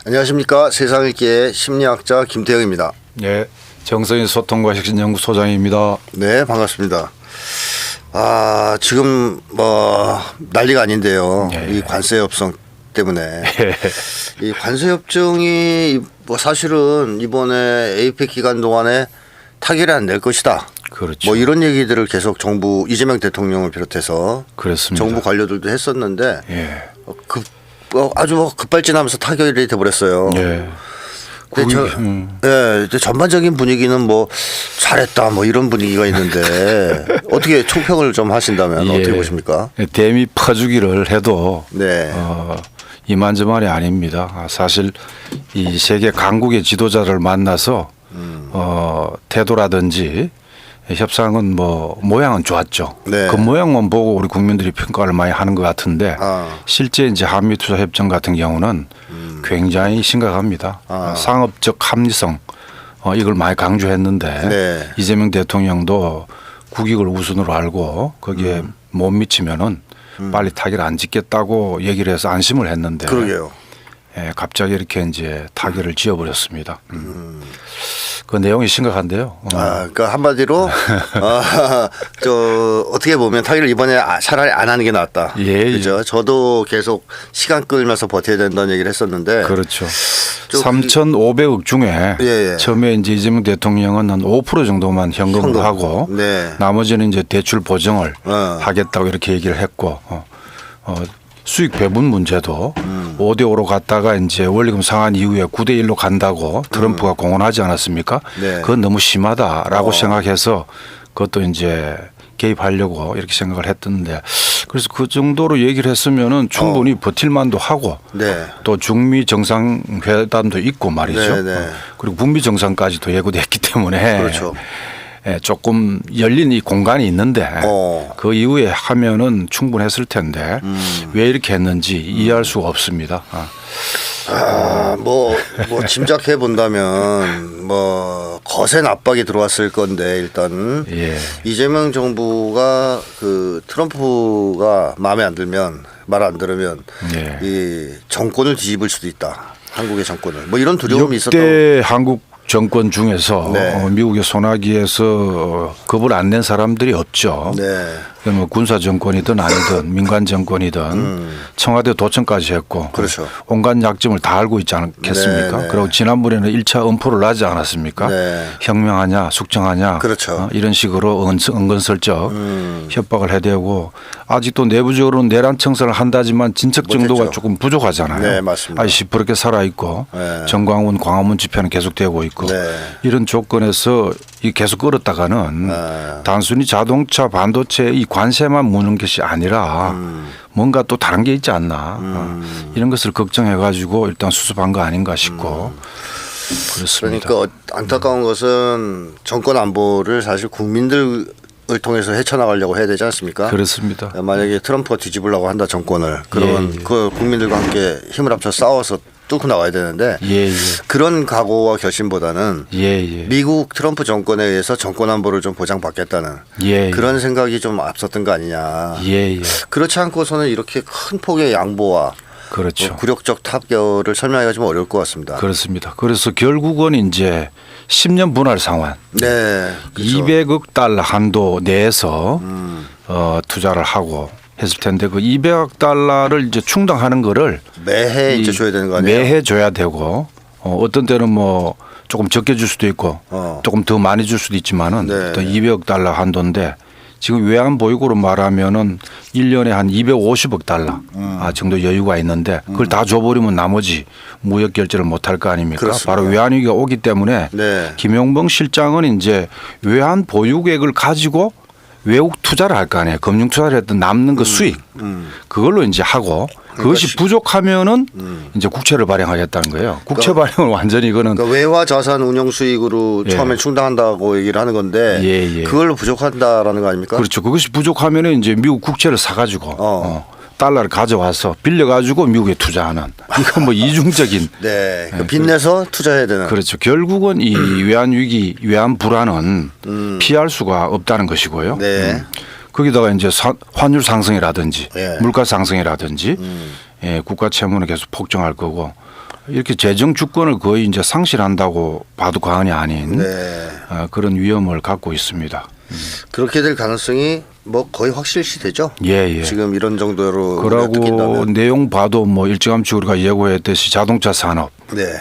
안녕하십니까. 세상읽기의 심리학자 김태형입니다. 네, 정성희 소통과 혁신연구 소장입니다. 네, 반갑습니다. 지금 뭐 난리가 아닌데요. 이 관세 협정 때문에 이 관세 협정이 뭐 사실은 이번에 APEC 기간 동안에 타결이 안 될 것이다. 그렇죠. 뭐 이런 얘기들을 계속 정부 이재명 대통령을 비롯해서 그렇습니다. 정부 관료들도 했었는데 아주 급발진하면서 타결이 돼버렸어요. 근데 전반적인 분위기는 뭐 잘했다 뭐 이런 분위기가 있는데 어떻게 총평을 좀 하신다면 어떻게 보십니까? 댐이 퍼주기를 해도 네. 이만저만이 아닙니다. 사실 이 세계 강국의 지도자를 만나서 태도라든지 협상은 뭐 모양은 좋았죠. 네. 그 모양만 보고 우리 국민들이 평가를 많이 하는 것 같은데 실제 이제 한미 투자 협정 같은 경우는 굉장히 심각합니다. 상업적 합리성 이걸 많이 강조했는데 네. 이재명 대통령도 국익을 우선으로 알고 거기에 못 미치면은 빨리 타결 안 짓겠다고 얘기를 해서 안심을 했는데 그러게요. 갑자기 이렇게 이제 타결을 지어버렸습니다. 그 내용이 심각한데요. 그러니까 한마디로 저 어떻게 보면 타결을 이번에 차라리 안 하는 게 낫다. 그죠? 저도 계속 시간 끌면서 버텨야 된다는 얘기를 했었는데. 그렇죠. 3,500억 중에 처음에 이제 이재명 대통령은 한 5% 정도만 현금으로 하고 나머지는 이제 대출 보증을 하겠다고 이렇게 얘기를 했고 수익 배분 문제도 5대5로 갔다가 이제 원리금 상한 이후에 9대1로 간다고 트럼프가 공언하지 않았습니까? 그건 너무 심하다라고 생각해서 그것도 이제 개입하려고 이렇게 생각을 했던데 그래서 그 정도로 얘기를 했으면은 충분히 버틸만도 하고 또 중미 정상회담도 있고 말이죠. 그리고 북미 정상까지도 예고됐기 때문에 그렇죠. 조금 열린 이 공간이 있는데 그 이후에 하면은 충분했을 텐데 왜 이렇게 했는지 이해할 수가 없습니다. 뭐 짐작해 본다면 뭐 거센 압박이 들어왔을 건데 일단 이재명 정부가 그 트럼프가 마음에 안 들면 말 안 들으면 이 정권을 뒤집을 수도 있다. 한국의 정권을 뭐 이런 두려움이 있었다. 역대 한국 정권 중에서 미국의 소나기에서 겁을 안 낸 사람들이 없죠. 뭐 군사 정권이든 아니든 민간 정권이든 청와대 도청까지 했고 그렇죠. 온갖 약점을 다 알고 있지 않겠습니까? 그리고 지난번에는 1차 엄포를 하지 않았습니까? 혁명하냐 숙청하냐 그렇죠. 이런 식으로 은근슬쩍 협박을 해대고 아직도 내부적으로는 내란 청산을 한다지만 진척 정도가 조금 부족하잖아요. 맞습니다. 아직 시퍼렇게 살아있고 정광훈 광화문 집회는 계속되고 있고 이런 조건에서 이 계속 끌었다가는 단순히 자동차 반도체 이 관세만 무는 것이 아니라 뭔가 또 다른 게 있지 않나 이런 것을 걱정해 가지고 일단 수습한 거 아닌가 싶고 그렇습니다. 그러니까 안타까운 것은 정권 안보를 사실 국민들을 통해서 헤쳐나가려고 해야 되지 않습니까? 그렇습니다. 만약에 트럼프가 뒤집으려고 한다 정권을 그러면 그 국민들과 함께 힘을 합쳐 싸워서 뚫고 나가야 되는데 그런 각오와 결심보다는 미국 트럼프 정권에 의해서 정권 안보를 좀 보장받겠다는 그런 생각이 좀 앞섰던 거 아니냐. 그렇지 않고서는 이렇게 큰 폭의 양보와 뭐 굴욕적 타결을 설명하기가 좀 어려울 것 같습니다. 그렇습니다. 그래서 결국은 이제 10년 분할 상환 200억 달러 한도 내에서 투자를 하고 했을 텐데 그 200억 달러를 이제 충당하는 거를 매해 이제 줘야 되는 거 아니에요? 매해 줘야 되고 어떤 때는 뭐 조금 적게 줄 수도 있고 조금 더 많이 줄 수도 있지만은 또 200억 달러 한도인데 지금 외환 보유고로 말하면은 1년에 한 250억 달러 정도 여유가 있는데 그걸 다 줘버리면 나머지 무역 결제를 못할 거 아닙니까? 그렇습니다. 바로 외환 위기가 오기 때문에 김용범 실장은 이제 외환 보유액을 가지고 외국 투자를 할 거 아니에요. 금융 투자를 했던 남는 그 수익 그걸로 이제 하고 그것이 부족하면은 이제 국채를 발행하겠다는 거예요. 국채 발행을 완전히 이거는 그러니까 외화 자산 운용 수익으로 처음에 충당한다고 얘기를 하는 건데 그걸로 부족한다라는 거 아닙니까? 그렇죠. 그것이 부족하면은 이제 미국 국채를 사가지고 달러를 가져와서 빌려가지고 미국에 투자하는 이건 뭐 이중적인 빚내서 투자해야 되는 그렇죠. 결국은 이 외환 위기, 외환 불안은 피할 수가 없다는 것이고요. 거기다가 이제 환율 상승이라든지 물가 상승이라든지 예, 국가 채무는 계속 폭증할 거고 이렇게 재정 주권을 거의 이제 상실한다고 봐도 과언이 아닌 그런 위험을 갖고 있습니다. 그렇게 될 가능성이 뭐 거의 확실시되죠. 예. 지금 이런 정도로 그러고 내용 봐도 뭐 일찌감치 우리가 예고했듯이 자동차 산업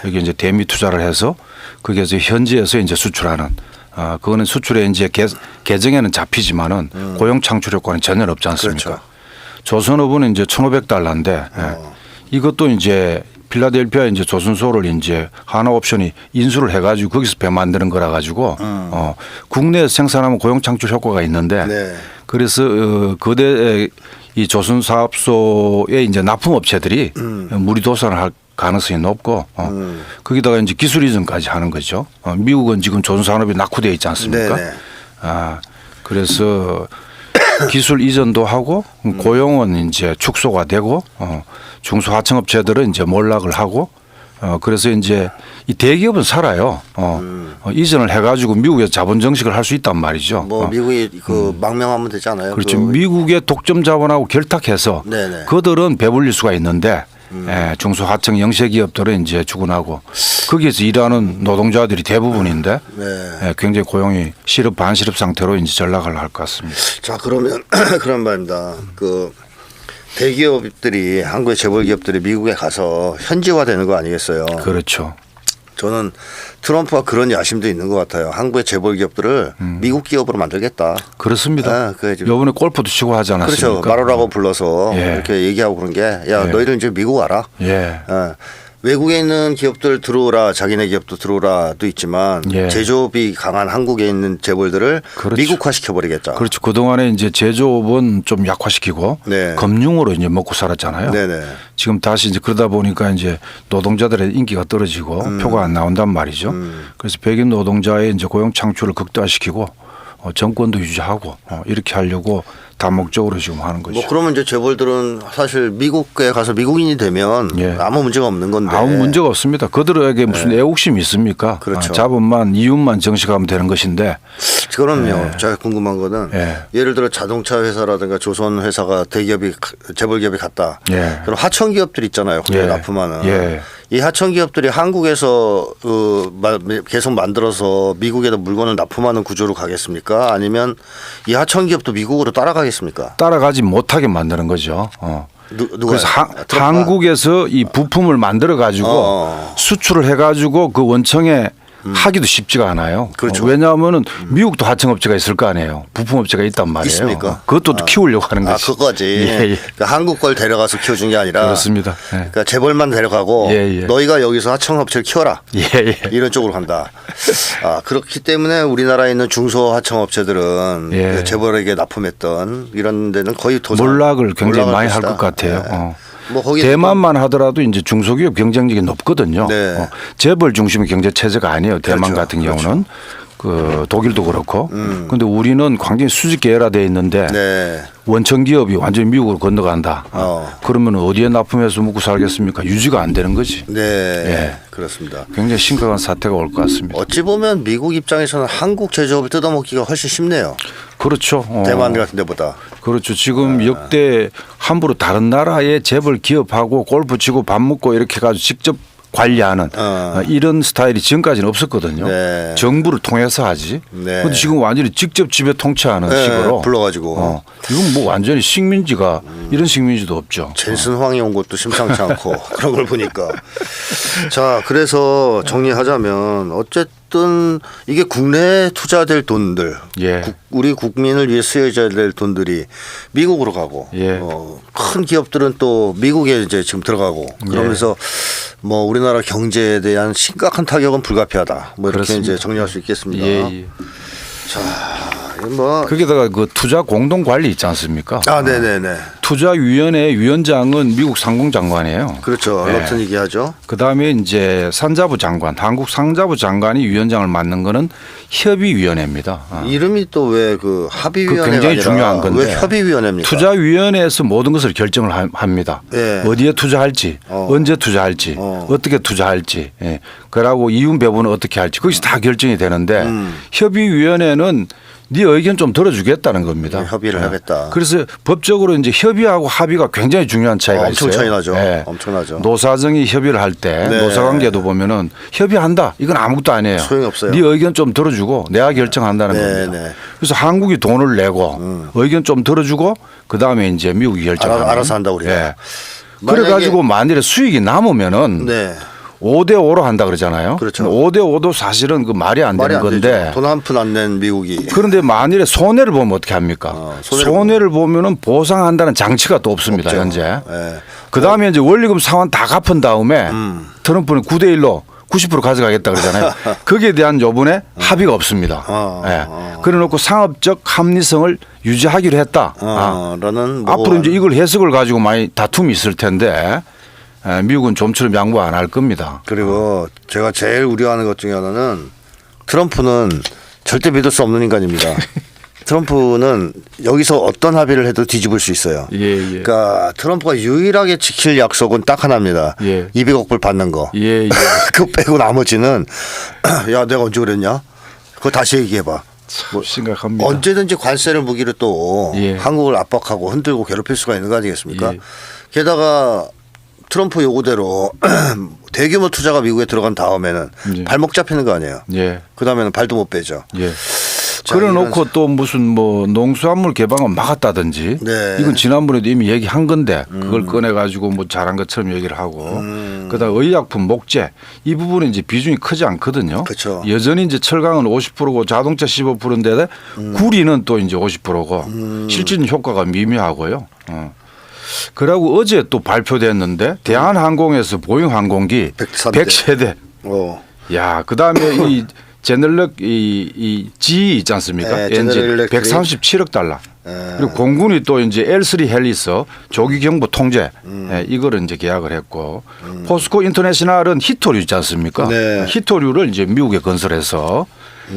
여기 이제 대미 투자를 해서 거기에서 현지에서 이제 수출하는 그거는 수출에 이제 계정에는 잡히지만은 고용 창출 효과는 전혀 없지 않습니까? 그렇죠. 조선업은 이제 1,500달러인데 이것도 이제 필라델피아 이제 조선소를 이제 하나옵션이 인수를 해가지고 거기서 배 만드는 거라 가지고 국내에서 생산하면 고용 창출 효과가 있는데 그래서 거대 이 조선사업소의 이제 납품업체들이 무리도산을 할 가능성이 높고 거기다가 이제 기술 이전까지 하는 거죠. 미국은 지금 조선산업이 낙후되어 있지 않습니까? 그래서 기술 이전도 하고 고용은 이제 축소가 되고 중소하청업체들은 이제 몰락을 하고 그래서 이제 이 대기업은 살아요. 이전을 해가지고 미국에서 자본 정식을 할 수 있단 말이죠. 뭐 미국이 그 망명하면 되잖아요. 그렇죠. 미국의 독점 자본하고 결탁해서 그들은 배불릴 수가 있는데 중소하청 영세기업들은 이제 죽어나고 거기에서 일하는 노동자들이 대부분인데 굉장히 고용이 실업 반실업 상태로 이제 전락을 할 것 같습니다. 자 그러면 그런 말입니다. 그 대기업들이 한국의 재벌기업들이 미국에 가서 현지화되는 거 아니겠어요? 그렇죠. 저는 트럼프가 그런 야심도 있는 것 같아요. 한국의 재벌 기업들을 미국 기업으로 만들겠다. 그렇습니다. 이번에 골프도 치고 하지 않았습니까? 그렇죠. 마로라고 불러서 이렇게 얘기하고 그런 게 야 너희들 이제 미국 와라. 외국에 있는 기업들 들어오라, 자기네 기업도 들어오라도 있지만 제조업이 강한 한국에 있는 재벌들을 미국화 시켜버리겠다. 그렇죠. 그동안에 이제 제조업은 좀 약화시키고 금융으로 이제 먹고 살았잖아요. 지금 다시 이제 그러다 보니까 이제 노동자들의 인기가 떨어지고 표가 안 나온단 말이죠. 그래서 백인 노동자의 이제 고용 창출을 극대화시키고 정권도 유지하고 이렇게 하려고 다목적으로 지금 하는 거죠. 뭐 그러면 이제 재벌들은 사실 미국에 가서 미국인이 되면 아무 문제가 없는 건데. 아무 문제가 없습니다. 그들에게 무슨 애국심이 있습니까? 그렇죠. 자본만 이윤만 정식하면 되는 것인데. 그럼요. 제가 궁금한 거는 예를 들어 자동차 회사라든가 조선 회사가 대기업이 재벌 기업이 갔다. 그럼 하청 기업들 있잖아요. 거기에 납품하는. 이 하청 기업들이 한국에서 계속 만들어서 미국에다 물건을 납품하는 구조로 가겠습니까? 아니면 이 하청 기업도 미국으로 따라가겠습니까? 따라가지 못하게 만드는 거죠. 그래서 한국에서 이 부품을 만들어 가지고 수출을 해 가지고 그 원청에 하기도 쉽지가 않아요. 그렇죠. 왜냐하면은 미국도 하청업체가 있을 거 아니에요. 부품업체가 있단 말이에요. 있습니까? 그것도 또 키우려고 하는 거지. 그거지. 그러니까 한국 걸 데려가서 키워준 게 아니라. 그렇습니다. 그러니까 재벌만 데려가고 너희가 여기서 하청업체를 키워라. 이런 쪽으로 간다. 그렇기 때문에 우리나라에 있는 중소하청업체들은 그 재벌에게 납품했던 이런 데는 거의 몰락을 굉장히 많이 할 것 같아요. 뭐 거기 대만만 하더라도 이제 중소기업 경쟁력이 높거든요. 재벌 중심의 경제 체제가 아니에요. 대만 같은 경우는 그 독일도 그렇고. 그런데 우리는 굉장히 수직 계열화되어 있는데 원청 기업이 완전히 미국으로 건너간다. 그러면 어디에 납품해서 먹고 살겠습니까? 유지가 안 되는 거지. 그렇습니다. 굉장히 심각한 사태가 올 것 같습니다. 어찌 보면 미국 입장에서는 한국 제조업을 뜯어먹기가 훨씬 쉽네요. 그렇죠. 대만 같은 데보다. 그렇죠. 지금 역대 함부로 다른 나라의 재벌 기업하고 골프 치고 밥 먹고 이렇게 해가지고 직접 관리하는 이런 스타일이 지금까지는 없었거든요. 정부를 통해서 하지. 그런데 지금 완전히 직접 집에 통치하는 식으로 불러가지고. 이건 뭐 완전히 식민지가 이런 식민지도 없죠. 젠슨 황이 온 것도 심상치 않고 그런 걸 보니까. 자, 그래서 정리하자면 어쨌든 이게 국내에 투자될 돈들, 우리 국민을 위해 쓰여져야 될 돈들이 미국으로 가고, 큰 기업들은 또 미국에 이제 지금 들어가고 그러면서 뭐 우리나라 경제에 대한 심각한 타격은 불가피하다. 뭐 이렇게 이제 정리할 수 있겠습니다. 자, 뭐 거기다가 그 투자 공동 관리 있지 않습니까? 네네네. 투자위원회 위원장은 미국 상공장관이에요. 그렇죠. 얼른 얘기하죠. 그다음에 이제 산자부 장관, 한국 상자부 장관이 위원장을 맡는 거는 협의위원회입니다. 이름이 또 왜 그 합의위원회가 굉장히 중요한 건데 왜 협의위원회입니까? 투자위원회에서 모든 것을 결정을 합니다. 어디에 투자할지, 언제 투자할지, 어떻게 투자할지, 그러고 이윤 배분은 어떻게 할지 거기서 다 결정이 되는데 협의위원회는 네 의견 좀 들어주겠다는 겁니다. 협의를 하겠다. 그래서 법적으로 이제 협의하고 합의가 굉장히 중요한 차이가 있어요. 엄청 차이 나죠. 엄청나죠. 노사정이 협의를 할 때 노사관계도 보면은 협의한다. 이건 아무것도 아니에요. 소용이 없어요. 네 의견 좀 들어주고 내가 결정한다는 겁니다. 그래서 한국이 돈을 내고 의견 좀 들어주고 그 다음에 이제 미국이 결정하는. 알아서 한다 우리가. 그래가지고 만일에 수익이 남으면은 5대5로 한다 그러잖아요. 그렇죠. 5대5도 사실은 그 말이 안 되는 건데. 돈 한 푼 안 낸 미국이. 그런데 만일에 손해를 보면 어떻게 합니까? 손해를 보면은 보상한다는 장치가 또 없습니다. 없죠. 현재. 그 다음에 이제 원리금 상환 다 갚은 다음에 트럼프는 9대1로 90% 가져가겠다 그러잖아요. 거기에 대한 요번에 합의가 없습니다. 그래 놓고 상업적 합리성을 유지하기로 했다. 라는 앞으로 이제 이걸 해석을 가지고 많이 다툼이 있을 텐데 미국은 좀처럼 양보 안 할 겁니다. 그리고 제가 제일 우려하는 것 중에 하나는 트럼프는 절대 믿을 수 없는 인간입니다. 트럼프는 여기서 어떤 합의를 해도 뒤집을 수 있어요. 그러니까 트럼프가 유일하게 지킬 약속은 딱 하나입니다. 200억 불 받는 거. 그거 빼고 나머지는 야 내가 언제 그랬냐? 그거 다시 얘기해봐. 뭐 심각합니다. 언제든지 관세를 무기로 또 한국을 압박하고 흔들고 괴롭힐 수가 있는 거 아니겠습니까? 게다가 트럼프 요구대로 대규모 투자가 미국에 들어간 다음에는 발목 잡히는 거 아니에요. 그 다음에는 발도 못 빼죠. 그래 놓고 또 무슨 뭐 농수산물 개방을 막았다든지 이건 지난번에도 이미 얘기한 건데 그걸 꺼내 가지고 뭐 잘한 것처럼 얘기를 하고 그다음 의약품 목재 이 부분은 이제 비중이 크지 않거든요. 그렇죠. 여전히 이제 철강은 50%고 자동차 15%인데 구리는 또 이제 50%고 실질적인 효과가 미미하고요. 그러고 어제 또 발표됐는데 대한항공에서 보잉 항공기 100세대. 야, 그다음에 이 제너럴 이 G 있지 않습니까? 엔진 137억 달러. 그리고 공군이 또 이제 L3 헬리서 조기 경보 통제 이거를 이제 계약을 했고 포스코 인터내셔널은 히토류 있지 않습니까? 히토류를 이제 미국에 건설해서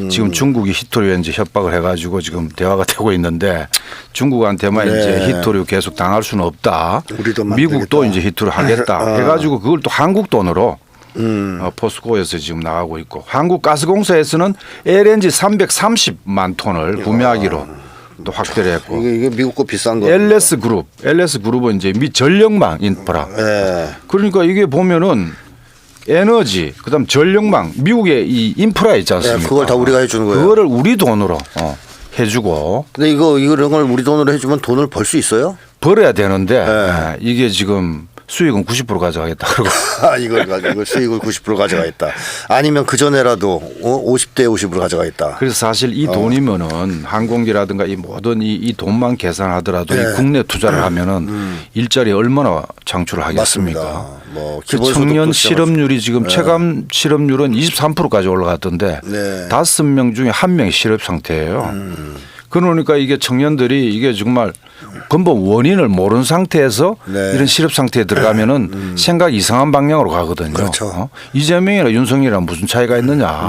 지금 중국이 히토류에 이제 협박을 해가지고 지금 대화가 되고 있는데 중국한테만 이제 히토류 계속 당할 수는 없다. 미국도 이제 히토류 하겠다 해가지고 그걸 또 한국 돈으로 포스코에서 지금 나가고 있고 한국가스공사에서는 LNG 330만 톤을 구매하기로 또 확대를 했고 이게 미국 거 비싼 거. LS 그룹은 이제 미 전력망 인프라. 그러니까 이게 보면은 에너지 그다음 전력망 미국의 이 인프라 있지 않습니까? 그걸 다 우리가 해주는 거예요. 그거를 우리 돈으로 해주고. 근데 이런 걸 우리 돈으로 해주면 돈을 벌 수 있어요? 벌어야 되는데 이게 지금 수익은 90% 가져가겠다 그러고. 이걸 가지고 수익을 90% 가져가겠다. 아니면 그 전에라도 50대 50으로 가져가겠다. 그래서 사실 이 돈이면은 항공기라든가 이 모든 이 돈만 계산하더라도 이 국내 투자를 하면은 일자리 얼마나 창출을 하겠습니까? 뭐 청년 실업률이 지금 체감 실업률은 23%까지 올라갔던데 5명 중에 1명이 실업 상태예요. 그러니까 이게 청년들이 이게 정말 근본 원인을 모르는 상태에서 이런 실업 상태에 들어가면은 생각이 이상한 방향으로 가거든요. 그렇죠. 이재명이랑 윤석열이랑 무슨 차이가 있느냐.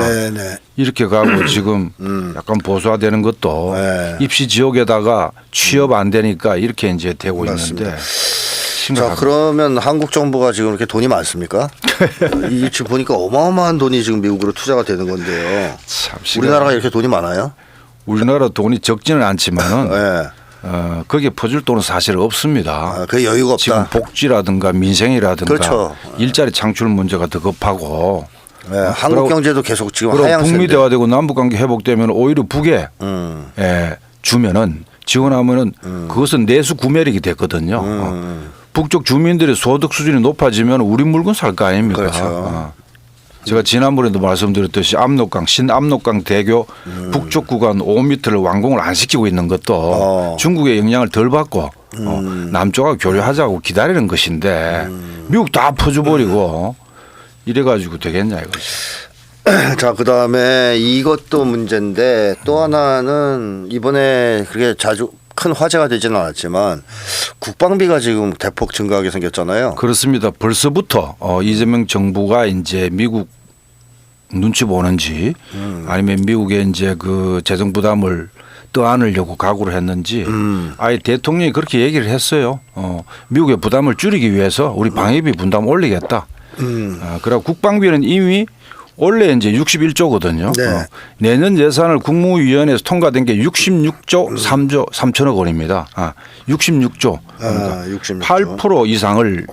이렇게 가고 지금 약간 보수화되는 것도 입시 지옥에다가 취업 안 되니까 이렇게 이제 되고 있는데. 자, 그러면 한국 정부가 지금 이렇게 돈이 많습니까? 이 지금 보니까 어마어마한 돈이 지금 미국으로 투자가 되는 건데요. 우리나라가 이렇게 돈이 많아요? 우리나라 돈이 적지는 않지만은 거기에 퍼줄 돈은 사실 없습니다. 그 여유가 없다. 지금 복지라든가 민생이라든가 일자리 창출 문제가 더 급하고. 한국 경제도 계속 지금 하향세인데. 북미 대화되고 남북 관계 회복되면 오히려 북에 주면은 지원하면은 그것은 내수 구매력이 됐거든요. 북쪽 주민들의 소득 수준이 높아지면 우리 물건 살 거 아닙니까? 그렇죠. 제가 지난번에도 말씀드렸듯이 신압록강 대교 북쪽 구간 5m를 완공을 안 시키고 있는 것도 중국의 영향을 덜 받고 남쪽하고 교류하자고 기다리는 것인데 미국 다 퍼줘버리고 이래가지고 되겠냐 이거죠. 자, 그다음에 이것도 문제인데 또 하나는 이번에 그렇게 자주 큰 화제가 되지는 않았지만 국방비가 지금 대폭 증가하게 생겼잖아요. 그렇습니다. 벌써부터 이재명 정부가 이제 미국 눈치 보는지 아니면 미국의 이제 그 재정 부담을 떠안으려고 각오를 했는지 아예 대통령이 그렇게 얘기를 했어요. 미국의 부담을 줄이기 위해서 우리 방위비 분담 올리겠다. 그리고 국방비는 이미 원래 이제 61조거든요. 네. 내년 예산을 국무위원회에서 통과된 게 66조 3조 3천억 원입니다. 66조. 그러니까 8% 이상을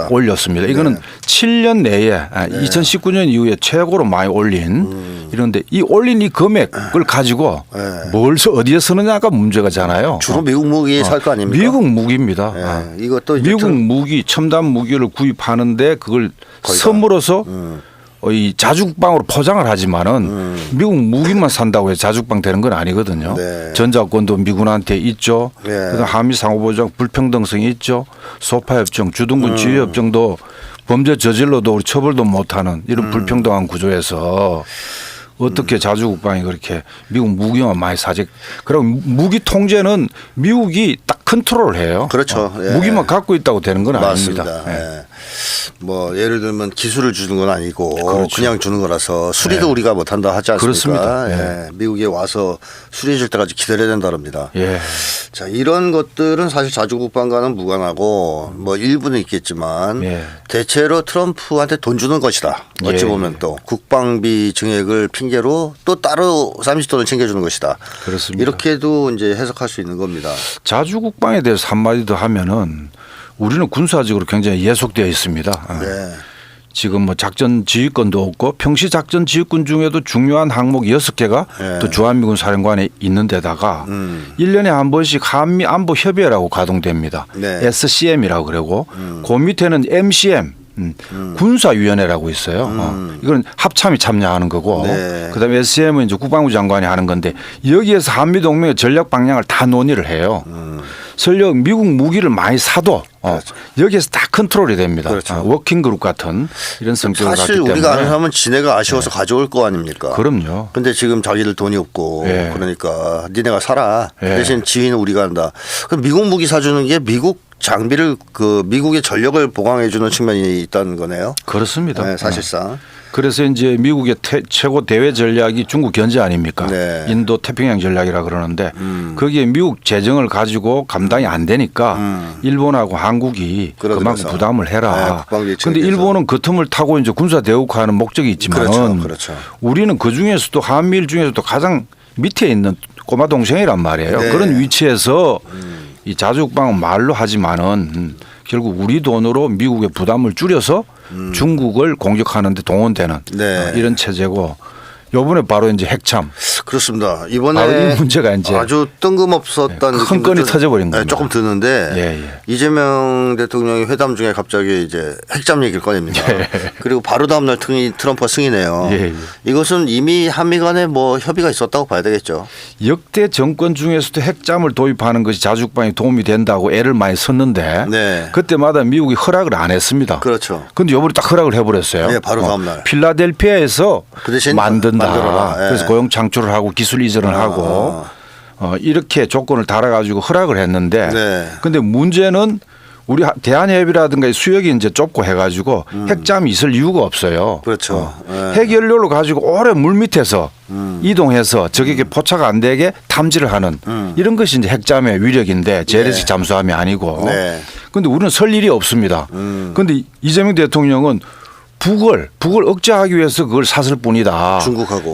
올렸습니다. 이거는 7년 내에 2019년 이후에 최고로 많이 올린 이런데 이 올린 이 금액을 가지고 뭘 어디에 쓰느냐가 문제가잖아요. 주로 미국 무기 살 거 아닙니까? 미국 무기입니다. 이것도 미국 무기 첨단 무기를 구입하는데 그걸 선물로서 이 자주국방으로 포장을 하지만은 미국 무기만 산다고 해서 자주국방 되는 건 아니거든요. 네. 전자권도 미군한테 있죠. 네. 그다음 한미 상호보장 불평등성이 있죠. 소파협정, 주둔군 지휘협정도 범죄 저질러도 우리 처벌도 못하는 이런 불평등한 구조에서 어떻게 자주국방이 그렇게 미국 무기만 많이 사재. 그리고 무기 통제는 미국이 딱 컨트롤을 해요. 그렇죠. 무기만 갖고 있다고 되는 건 맞습니다. 아닙니다. 뭐 예를 들면 기술을 주는 건 아니고 그렇죠. 그냥 주는 거라서 수리도 우리가 못한다 하지 않습니까? 그렇습니다. 미국에 와서 수리해 줄 때까지 기다려야 된다 그럽니다. 예. 자, 이런 것들은 사실 자주국방과는 무관하고 뭐 일부는 있겠지만 대체로 트럼프한테 돈 주는 것이다. 어찌 보면 또 국방비 증액을 핑계로 또 따로 30돈을 챙겨주는 것이다. 그렇습니다. 이렇게도 이제 해석할 수 있는 겁니다. 자주국방에 대해서 한마디 더 하면은 우리는 군사적으로 굉장히 예속되어 있습니다. 네. 지금 뭐 작전 지휘권도 없고 평시 작전 지휘권 중에도 중요한 항목 6개가 또 주한미군 사령관에 있는 데다가 1년에 한 번씩 한미 안보 협의회라고 가동됩니다. SCM이라고 그러고 그 밑에는 MCM 군사위원회라고 있어요. 이건 합참이 참여하는 거고 그다음에 SCM은 이제 국방부 장관이 하는 건데 여기에서 한미 동맹의 전략 방향을 다 논의를 해요. 설령 미국 무기를 많이 사도 그렇죠. 여기에서 다 컨트롤이 됩니다. 그렇죠. 워킹 그룹 같은 이런 성격을 갖기 사실 때문에 우리가 아는 사람은 지네가 아쉬워서 가져올 거 아닙니까? 그럼요. 근데 지금 자기들 돈이 없고 그러니까 니네가 사라. 대신 지휘는 우리가 한다. 그럼 미국 무기 사주는 게 미국 장비를 그 미국의 전력을 보강해 주는 측면이 있다는 거네요. 그렇습니다. 네, 사실상. 그래서 이제 미국의 최고 대외 전략이 중국 견제 아닙니까? 인도 태평양 전략이라 그러는데 거기에 미국 재정을 가지고 감당이 안 되니까 일본하고 한국이 그만큼 부담을 해라. 그런데 일본은 그 틈을 타고 이제 군사 대국화하는 목적이 있지만 그렇죠. 우리는 그 중에서도 한미일 중에서도 가장 밑에 있는 꼬마 동생이란 말이에요. 그런 위치에서 이 자주국방은 말로 하지만은 결국 우리 돈으로 미국의 부담을 줄여서 중국을 공격하는 데 동원되는 이런 체제고 요번에 바로 이제 핵참. 그렇습니다. 이번에 바로 이 문제가 이제 아주 뜬금없었던 큰 건이 터져버린 겁니다. 조금 드는데 이재명 대통령이 회담 중에 갑자기 이제 핵잠 얘기를 꺼냅니다. 그리고 바로 다음 날 트럼프가 승인해요. 이것은 이미 한미 간에 뭐 협의가 있었다고 봐야 되겠죠. 역대 정권 중에서도 핵잠을 도입하는 것이 자주국방에 도움이 된다고 애를 많이 썼는데 그때마다 미국이 허락을 안 했습니다. 그렇죠. 그런데 이번에 딱 허락을 해버렸어요. 바로 다음 날. 필라델피아에서 그 대신 만든다. 그래서 고용 창출을 하고 기술 이전을 하고 이렇게 조건을 달아가지고 허락을 했는데 근데 문제는 우리 대한해협이라든가 수역이 이제 좁고 해가지고 핵잠이 있을 이유가 없어요. 그렇죠. 핵연료를 가지고 오래 물 밑에서 이동해서 적에게 포착 안 되게 탐지를 하는 이런 것이 이제 핵잠의 위력인데 재래식 잠수함이 아니고. 그런데 우리는 설 일이 없습니다. 그런데 이재명 대통령은 북을 억제하기 위해서 그걸 샀을 뿐이다.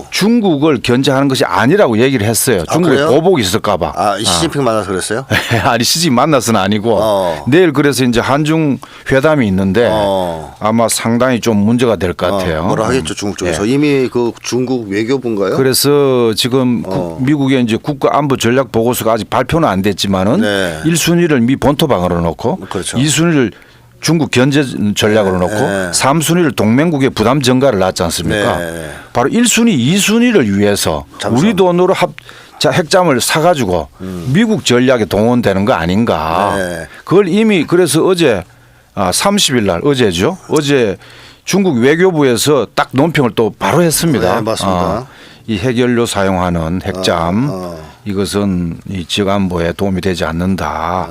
중국을 견제하는 것이 아니라고 얘기를 했어요. 중국에 보복이 있을까 봐. 시진핑 만나서 그랬어요? 아니 시진핑 만나서는 아니고 내일 그래서 이제 한중 회담이 있는데 아마 상당히 좀 문제가 될 것 같아요. 뭐라 하겠죠 중국 쪽에서. 이미 그 중국 외교부인가요? 그래서 지금 미국의 이제 국가안보 전략 보고서가 아직 발표는 안 됐지만은 1순위를 미 본토방으로 놓고 2순위를 중국 견제 전략으로 놓고 3순위를 동맹국의 부담 증가를 놨지 않습니까? 바로 1순위, 2순위를 위해서 우리 돈으로 핵잠을 사가지고 미국 전략에 동원되는 거 아닌가. 그걸 이미 그래서 어제 30일 날 어제죠. 어제 중국 외교부에서 딱 논평을 또 바로 했습니다. 맞습니다. 이 핵연료 사용하는 핵잠 이것은 이 지역 안보에 도움이 되지 않는다.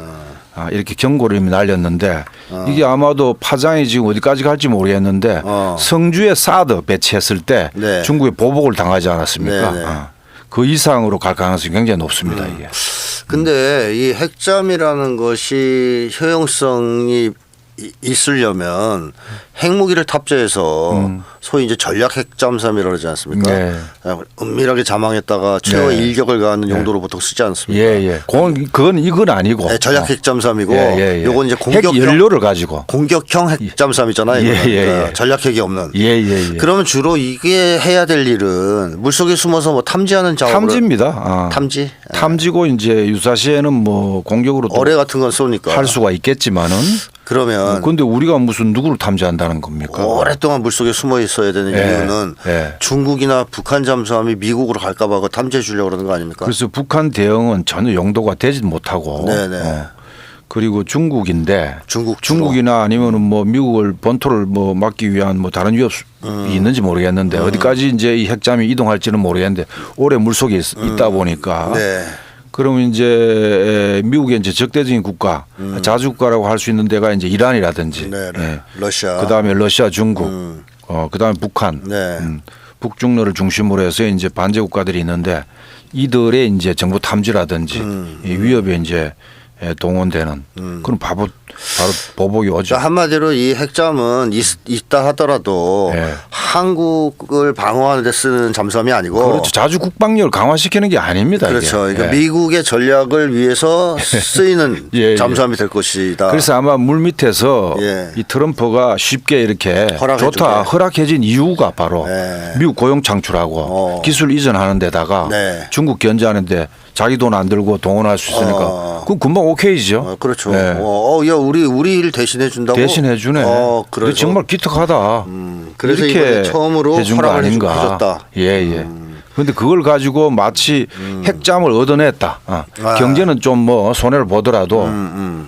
이렇게 경고를 이미 날렸는데 이게 아마도 파장이 지금 어디까지 갈지 모르겠는데 성주에 사드 배치했을 때 중국에 보복을 당하지 않았습니까? 그 이상으로 갈 가능성이 굉장히 높습니다. 이게. 근데 이 핵잠이라는 것이 효용성이 있으려면 핵무기를 탑재해서 소위 이제 전략 핵잠수함이라고 그러지 않습니까? 네. 은밀하게 자망했다가 최후의 네. 일격을 가하는 용도로 보통 쓰지 않습니까? 예. 이건 아니고. 네, 전략 핵잠수함이고 요건 이제 핵 연료를 가지고 공격형 핵잠수함이잖아요. 그러니까 전략 핵이 없는. 그러면 주로 이게 해야 될 일은 물속에 숨어서 뭐 탐지하는 작업을 탐지입니다. 탐지. 탐지고 이제 유사시에는 뭐 공격으로 어뢰 같은 건 쏘니까 할 수가 있겠지만은. 그러면 그런데 우리가 무슨 누구를 탐지한다는 겁니까? 오랫동안 물속에 숨어 있어야 되는 이유는 중국이나 북한 잠수함이 미국으로 갈까봐 그 탐지해 주려고 그러는 거 아닙니까? 그래서 북한 대응은 전혀 용도가 되지 못하고 그리고 중국인데 중국이나 아니면은 뭐 미국을 본토를 뭐 막기 위한 뭐 다른 위협이 있는지 모르겠는데 어디까지 이제 이 핵잠이 이동할지는 모르겠는데 오래 물속에 있다 보니까 그러면 이제 미국의 이제 적대적인 국가, 자주국가라고 할 수 있는 데가 이제 이란이라든지, 러시아, 그 다음에 러시아, 중국, 그 다음에 북한, 북중러를 중심으로 해서 이제 반제 국가들이 있는데 이들의 이제 정보 탐지라든지 이 위협에 이제 동원되는 그런 바로 보복이 오죠. 그러니까 한마디로 이 핵잠은 있다 하더라도 한국을 방어하는 데 쓰는 잠수함이 아니고 그렇죠. 자주 국방력을 강화시키는 게 아닙니다. 그렇죠. 그러니까 미국의 전략을 위해서 쓰이는 잠수함이 될 것이다. 그래서 아마 물 밑에서 이 트럼프가 쉽게 이렇게 좋다 허락해진 이유가 바로 미국 고용 창출하고 기술 이전하는 데다가 중국 견제하는 데 자기 돈 안 들고 동원할 수 있으니까 그건 금방 오케이죠. 그렇죠. 야 우리 일 대신해 준다고. 대신해 주네. 그래서 정말 기특하다. 그래서 이렇게 처음으로 해준 거 아닌가. 해줬다. 그런데 그걸 가지고 마치 핵잠을 얻어냈다. 경제는 좀 뭐 손해를 보더라도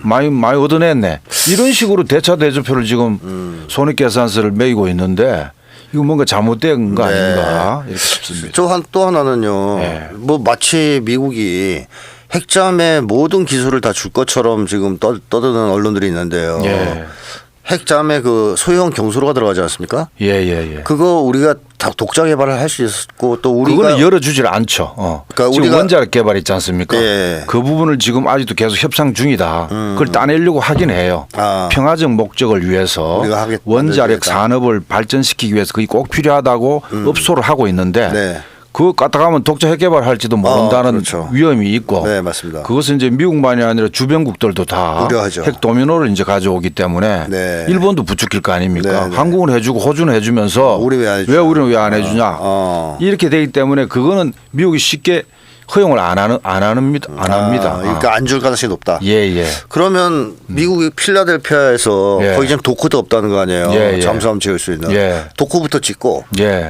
많이 얻어냈네. 이런 식으로 대차 대조표를 지금 손익계산서를 매기고 있는데. 이거 뭔가 잘못된 거 아닌가 이렇게 싶습니다. 또 하나는요. 뭐 마치 미국이 핵잠의 모든 기술을 다 줄 것처럼 지금 떠드는 언론들이 있는데요. 핵잠에 그 소형 경수로가 들어가지 않습니까? 그거 우리가 다 독자 개발을 할 수 있고 또 우리가 그거는 열어주질 않죠. 그러니까 지금 우리가 원자력 개발 있지 않습니까? 그 부분을 지금 아직도 계속 협상 중이다. 그걸 따내려고 하긴 해요. 평화적 목적을 위해서 원자력 산업을 발전시키기 위해서 그게 꼭 필요하다고 업소를 하고 있는데 그거 까딱하면 독자 핵 개발할지도 모른다는 위험이 있고 맞습니다. 그것은 이제 미국만이 아니라 주변국들도 다 우려하죠. 핵 도미노를 이제 가져오기 때문에 일본도 부추길 거 아닙니까? 한국은 해주고 호주는 해주면서 우리는 왜 안 해주냐 이렇게 되기 때문에 그거는 미국이 쉽게 허용을 안 합니다. 그러니까 안 줄 가능성이 높다. 그러면 미국이 필라델피아에서 거기 지금 도크도 없다는 거 아니에요. 잠수함 지을 수 있는. 도크부터 짓고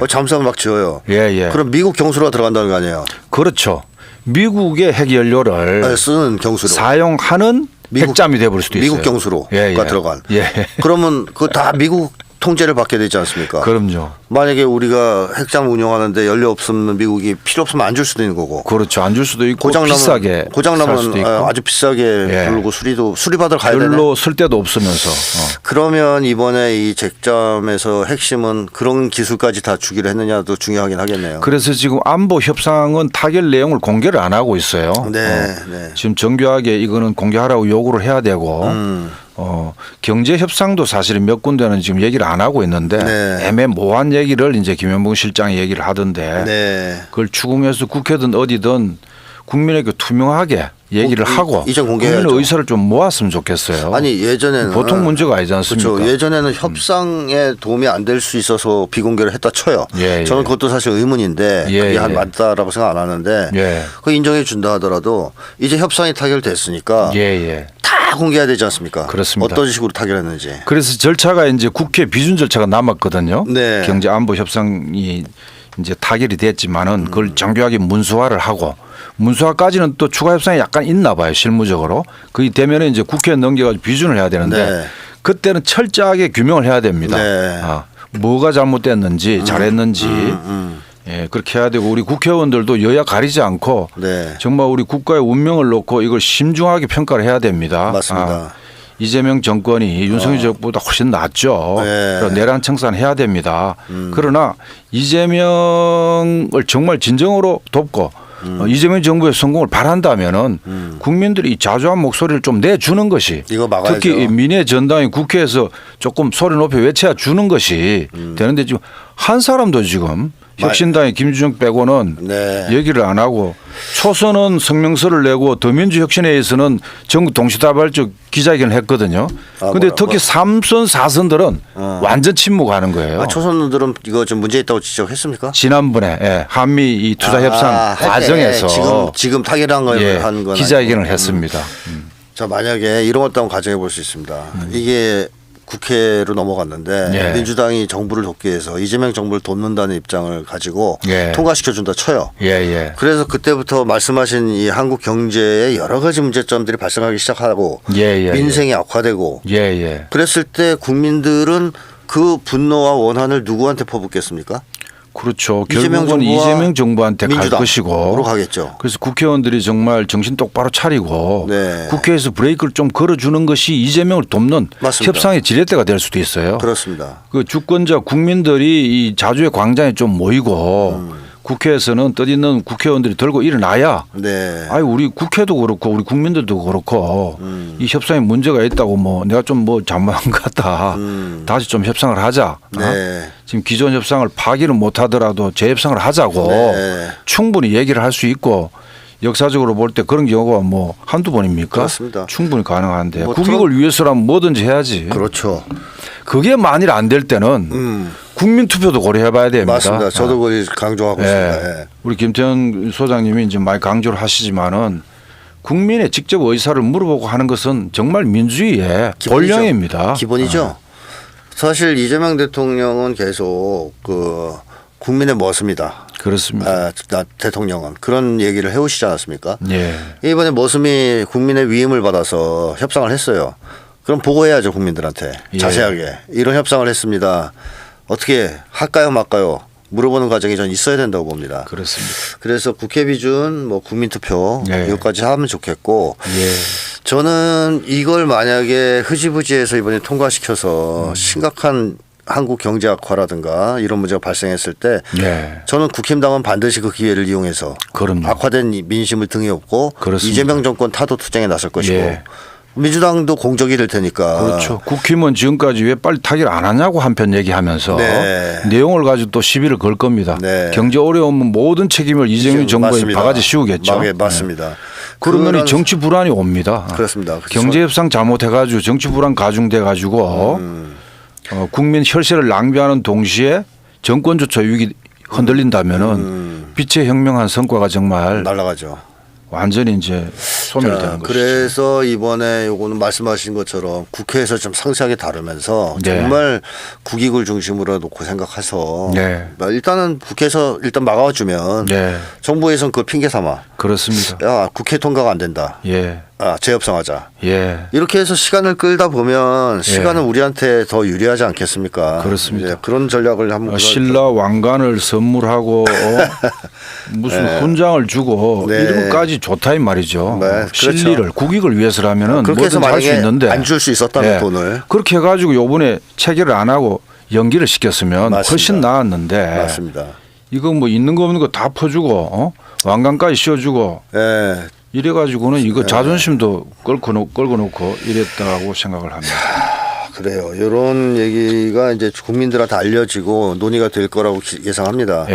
잠수함 막 지어요. 그럼 미국 경수로가 들어간다는 거 아니에요. 그렇죠. 미국의 핵 연료를 쓰는 경수로 사용하는 핵잠이 돼버릴 수도 있어요. 미국 경수로가 들어간. 그러면 그거 다 미국 통제를 받게 되지 않습니까? 그럼요. 만약에 우리가 핵잠 운영하는데 연료 없으면 미국이 필요 없으면 안 줄 수도 있는 거고. 그렇죠. 안 줄 수도 있고 고장나면 비싸게 아주 비싸게 부르고 수리받으러 가야 되네. 별로 쓸 데도 없으면서. 그러면 이번에 이 잭잠에서 핵심은 그런 기술까지 다 주기로 했느냐도 중요하긴 하겠네요. 그래서 지금 안보 협상은 타결 내용을 공개를 안 하고 있어요. 지금 정교하게 이거는 공개하라고 요구를 해야 되고 경제 협상도 사실은 몇 군데는 지금 얘기를 안 하고 있는데 애매모호한 얘기를 이제 김현봉 실장이 얘기를 하던데 그걸 추궁해서 국회든 어디든 국민에게 투명하게 얘기를 하고 국민의 의사를 좀 모았으면 좋겠어요. 아니 예전에는 보통 문제가 아니지 않습니까? 그렇죠. 예전에는 협상에 도움이 안 될 수 있어서 비공개를 했다 쳐요. 저는 그것도 사실 의문인데 그게 맞다라고 생각 안 하는데 그거 인정해 준다 하더라도 이제 협상이 타결됐으니까 다 공개해야 되지 않습니까? 그렇습니다. 어떤 식으로 타결했는지. 그래서 절차가 이제 국회 비준 절차가 남았거든요. 경제 안보 협상이 이제 타결이 됐지만은 그걸 정교하게 문서화를 하고 문서화까지는 또 추가 협상이 약간 있나 봐요. 실무적으로. 그게 되면 이제 국회에 넘겨가지고 비준을 해야 되는데 그때는 철저하게 규명을 해야 됩니다. 뭐가 잘못됐는지 잘했는지 그렇게 해야 되고 우리 국회의원들도 여야 가리지 않고 정말 우리 국가의 운명을 놓고 이걸 심중하게 평가를 해야 됩니다. 맞습니다. 이재명 정권이 윤석열 정부보다 훨씬 낫죠. 그래서 내란 청산해야 됩니다. 그러나 이재명을 정말 진정으로 돕고 이재명 정부의 성공을 바란다면은 국민들이 이 자주한 목소리를 좀 내주는 것이 이거 막아야죠. 특히 민의 전당이 국회에서 조금 소리 높여 외쳐 주는 것이 되는데 지금 한 사람도 지금 혁신당의 김주정 빼고는 네. 얘기를 안 하고 초선은 성명서를 내고 더민주혁신회에서는 전국 동시다발적 기자회견을 했거든요. 그런데 특히 3선 4선들은 완전 침묵하는 거예요. 초선들은 이거 좀 문제 있다고 지적했습니까? 지난번에 한미 이 투자 협상 과정에서 지금 타결한 거에 한 건 기자회견을 했습니다. 자, 만약에 이런 것도 한번 가정해 볼 수 있습니다. 이게 국회로 넘어갔는데 민주당이 정부를 돕기 위해서 이재명 정부를 돕는다는 입장을 가지고 통과시켜준다 쳐요. 그래서 그때부터 말씀하신 이 한국 경제에 여러 가지 문제점들이 발생하기 시작하고 민생이 악화되고 그랬을 때 국민들은 그 분노와 원한을 누구한테 퍼붓겠습니까? 그렇죠. 결국은 이재명 정부한테 갈 것이고 가겠죠. 그래서 국회의원들이 정말 정신 똑바로 차리고 국회에서 브레이크를 좀 걸어주는 것이 이재명을 돕는 협상의 지렛대가 될 수도 있어요. 그렇습니다. 그 주권자 국민들이 이 자주의 광장에 좀 모이고 국회에서는 뜻있는 국회의원들이 들고 일어나야 아니 우리 국회도 그렇고 우리 국민들도 그렇고 이 협상에 문제가 있다고 뭐 내가 좀 뭐 잘못한 것 같다. 다시 좀 협상을 하자. 지금 기존 협상을 파기는 못하더라도 재협상을 하자고 충분히 얘기를 할 수 있고 역사적으로 볼 때 그런 경우가 뭐 한두 번입니까? 그렇습니다. 충분히 가능한데 국익을 위해서라면 뭐든지 해야지. 그렇죠. 그게 만일 안 될 때는 국민 투표도 고려해봐야 됩니다. 맞습니다. 저도 그걸 강조하고 있습니다. 우리 김태현 소장님이 이제 많이 강조를 하시지만은 국민의 직접 의사를 물어보고 하는 것은 정말 민주주의의 본령입니다. 기본이죠. 사실 이재명 대통령은 계속 그 국민의 머슴이다. 그렇습니다. 대통령은 그런 얘기를 해오시지 않았습니까? 이번에 머슴이 국민의 위임을 받아서 협상을 했어요. 그럼 보고해야죠 국민들한테 자세하게 이런 협상을 했습니다. 어떻게 할까요 말까요? 물어보는 과정이 전 있어야 된다고 봅니다. 그렇습니다. 그래서 국회 비준 뭐 국민투표 이것까지 하면 좋겠고 저는 이걸 만약에 흐지부지해서 이번에 통과시켜서 심각한 한국 경제 악화라든가 이런 문제가 발생했을 때 저는 국힘당은 반드시 그 기회를 이용해서 악화된 민심을 등에 업고 이재명 정권 타도 투쟁에 나설 것이고 민주당도 공적이 될 테니까. 그렇죠. 국힘은 지금까지 왜 빨리 타결 안 하냐고 한편 얘기하면서 내용을 가지고 또 시비를 걸 겁니다. 경제 어려우면 모든 책임을 이재명 정부에 바가지 씌우겠죠. 맞습니다. 그러면 정치 불안이 옵니다. 그렇습니다. 경제 협상 잘못해가지고 정치 불안 가중돼가지고 국민 혈세를 낭비하는 동시에 정권조차 유익이 흔들린다면은 빛의 혁명한 성과가 정말 날아가죠. 완전히 이제 소멸되는 것이죠. 그래서 이번에 요거는 말씀하신 것처럼 국회에서 좀 상세하게 다루면서 정말 국익을 중심으로 놓고 생각해서 일단은 국회에서 일단 막아주면 정부에서는 그걸 핑계 삼아. 그렇습니다. 야 국회 통과가 안 된다. 재협상하자. 이렇게 해서 시간을 끌다 보면 시간은 우리한테 더 유리하지 않겠습니까? 그렇습니다. 그런 전략을 한번. 신라 왕관을 선물하고 무슨 훈장을 주고 이런 것까지 좋다 이 말이죠. 실리를 그렇죠. 국익을 위해서라면은 뭐든 할 수 있는데 안 줄 수 있었다는 돈을 그렇게 해가지고 요번에 체결을 안 하고 연기를 시켰으면 훨씬 나았는데 맞습니다. 이거 뭐 있는 거 없는 거 다 퍼주고 왕관까지 씌워주고 이래가지고는 이거 자존심도 끌고 놓고 이랬다고 생각을 합니다. 그래요. 이런 얘기가 이제 국민들한테 알려지고 논의가 될 거라고 예상합니다.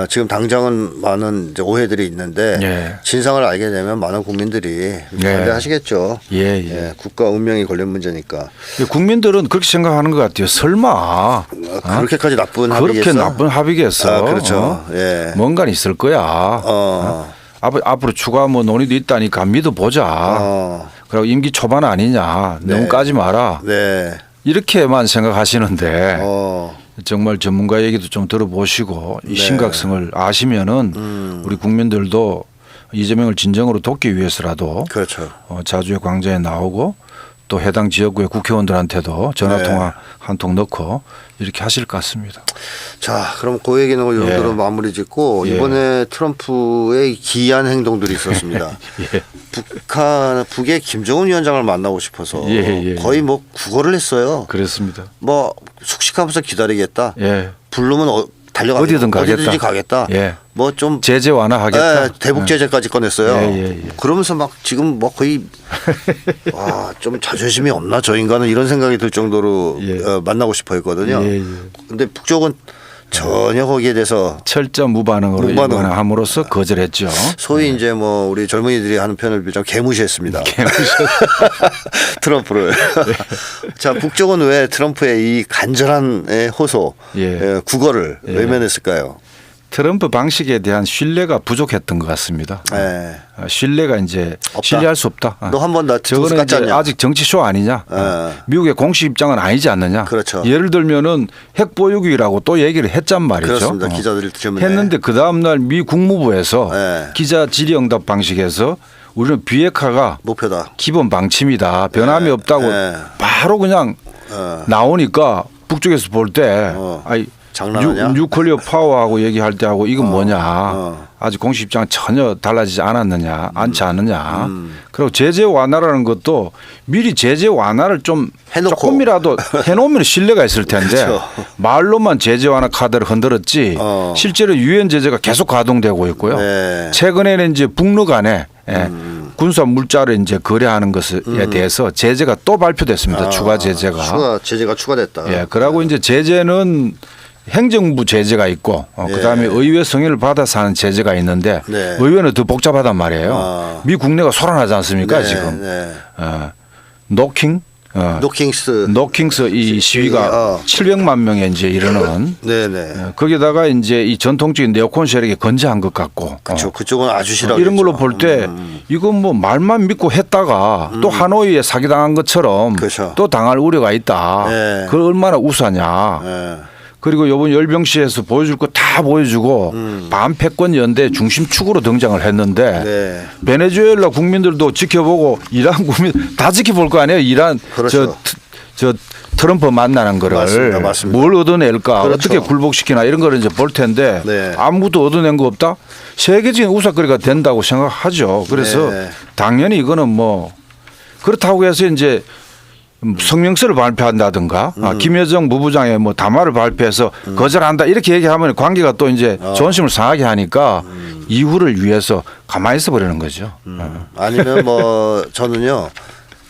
지금 당장은 많은 이제 오해들이 있는데 진상을 알게 되면 많은 국민들이 반대하시겠죠. 국가 운명이 걸린 문제니까. 국민들은 그렇게 생각하는 것 같아요. 설마 그렇게까지 나쁜 그렇게 합의겠어? 나쁜 합의겠어. 그렇죠. 뭔가 있을 거야. 앞으로 추가 뭐 논의도 있다니까 믿어보자. 그리고 임기 초반 아니냐. 너무 까지 마라. 이렇게만 생각하시는데 정말 전문가 얘기도 좀 들어보시고 이 심각성을 아시면은 우리 국민들도 이재명을 진정으로 돕기 위해서라도 자주의 광장에 나오고 또 해당 지역구의 국회의원들한테도 전화통화 한 통 넣고 이렇게 하실 것 같습니다. 자, 그럼 그 얘기는 이 정도로 마무리 짓고 이번에 트럼프의 기이한 행동들이 있었습니다. 북의 김정은 위원장을 만나고 싶어서 거의 뭐 구걸을 했어요. 그렇습니다. 뭐 숙식하면서 기다리겠다. 부르면 달려가겠다. 어디든 가겠다. 어디든지 가겠다. 예. 뭐 좀 제재 완화하겠다. 대북 제재까지 꺼냈어요. 예. 그러면서 막 지금 뭐 거의 좀 자존심이 없나 저 인간은 이런 생각이 들 정도로 만나고 싶어 했거든요. 근데 북쪽은 전혀 거기에 대해서 철저 무반응으로 일관함으로써 거절했죠. 소위 이제 뭐 우리 젊은이들이 하는 표현을 빌자면 개무시했습니다. 트럼프를. 자, 북쪽은 왜 트럼프의 이 간절한 호소, 구걸을 외면했을까요? 트럼프 방식에 대한 신뢰가 부족했던 것 같습니다. 신뢰가 이제 없다. 신뢰할 수 없다. 너 한 번 나 저거는 이제 아직 정치쇼 아니냐. 미국의 공식 입장은 아니지 않느냐. 그렇죠. 예를 들면은 핵 보유국이라고 또 얘기를 했단 말이죠. 그렇습니다. 기자들이 질문에. 했는데 그 다음 날 미 국무부에서 기자 질의응답 방식에서 우리는 비핵화가 목표다. 기본 방침이다. 변함이 없다고 바로 그냥 나오니까 북쪽에서 볼 때 장난하냐? 뉴클리어 파워하고 얘기할 때하고 이건 뭐냐. 아직 공식 입장은 전혀 달라지지 않았느냐. 않지 않느냐. 그리고 제재 완화라는 것도 미리 제재 완화를 좀 해놓고. 조금이라도 해놓으면 신뢰가 있을 텐데 그렇죠. 말로만 제재 완화 카드를 흔들었지 실제로 유엔 제재가 계속 가동되고 있고요. 최근에는 이제 북러 간에 군사 물자를 이제 거래하는 것에 대해서 제재가 또 발표됐습니다. 추가 제재가. 제재가 추가됐다. 그러고 이제 제재는 행정부 제재가 있고 그다음에 의회 승인을 받아서 하는 제재가 있는데 의회는 더 복잡하단 말이에요. 미 국내가 소란하지 않습니까 지금. 노킹스 이 시위가 700만 명에 이제 이르는. 거기다가 이제 이 전통적인 네오콘 세력이 건재한 것 같고. 그렇죠. 그쪽은 아주 싫어. 이런 걸로 볼 때 이건 뭐 말만 믿고 했다가 또 하노이에 사기당한 것처럼 또 당할 우려가 있다. 그걸 얼마나 우수하냐. 그리고 이번 열병시에서 보여줄 거 다 보여주고 반패권 연대 중심축으로 등장을 했는데 베네수엘라 국민들도 지켜보고 이란 국민 다 지켜볼 거 아니에요. 이란 저 트럼프 만나는 거를 맞습니다. 뭘 얻어낼까 어떻게 굴복시키나 이런 거를 이제 볼 텐데 아무것도 얻어낸 거 없다. 세계적인 우사거리가 된다고 생각하죠. 그래서 당연히 이거는 뭐 그렇다고 해서 이제 성명서를 발표한다든가 김여정 부부장의 뭐 담화를 발표해서 거절한다 이렇게 얘기하면 관계가 또 이제 존심을 상하게 하니까 이후를 위해서 가만히 있어 버리는 거죠. 아니면 뭐 저는요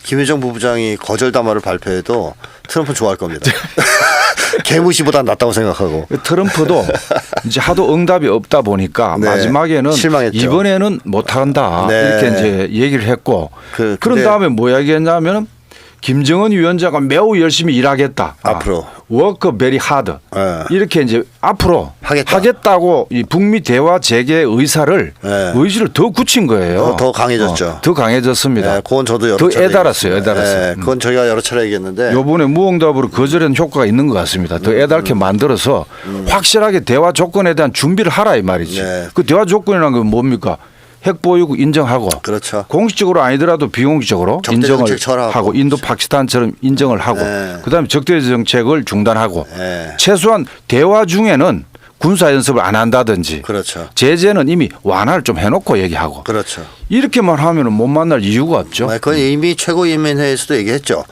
김여정 부부장이 거절 담화를 발표해도 트럼프 좋아할 겁니다. 개무시보다 낫다고 생각하고. 트럼프도 이제 하도 응답이 없다 보니까 마지막에는 실망했죠. 이번에는 못한다 이렇게 이제 얘기를 했고 그런 다음에 뭐 얘기했냐면은 김정은 위원장은 매우 열심히 일하겠다. 앞으로. 워크 베리 하드. 이렇게 이제 앞으로 하겠다고 이 북미 대화 재개 의지를 더 굳힌 거예요. 더 강해졌죠. 더 강해졌습니다. 그건 저도 여러 더 차례 애달았어요. 그건 저희가 여러 차례 얘기했는데. 이번에 무응답으로 거절한 효과가 있는 것 같습니다. 더 애달게 만들어서 확실하게 대화 조건에 대한 준비를 하라 이 말이지. 그 대화 조건이라는 건 뭡니까? 핵 보유국 인정하고 공식적으로 아니더라도 비공식적으로 인정을 하고 인도 파키스탄처럼 인정을 하고 그다음에 적대 정책을 중단하고 최소한 대화 중에는 군사 연습을 안 한다든지 제재는 이미 완화를 좀 해놓고 얘기하고 이렇게만 하면 못 만날 이유가 없죠. 그건 이미 최고인민회의에서도 얘기했죠.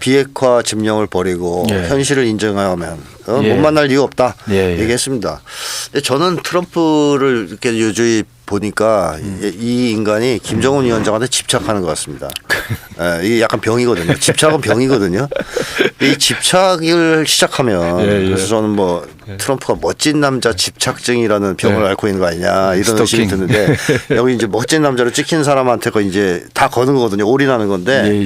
비핵화 집념을 버리고 현실을 인정하면 못 만날 이유 없다 얘기했습니다. 근데 저는 트럼프를 이렇게 요즘 보니까 이 인간이 김정은 위원장한테 집착하는 것 같습니다. 이게 약간 병이거든요. 집착은 병이거든요. 이 집착을 시작하면 그래서 저는 뭐 트럼프가 멋진 남자 집착증이라는 병을 앓고 있는 거 아니냐 이런 의심이 드는데 여기 이제 멋진 남자로 찍힌 사람한테 거 이제 다 거는 거거든요. 올인하는 건데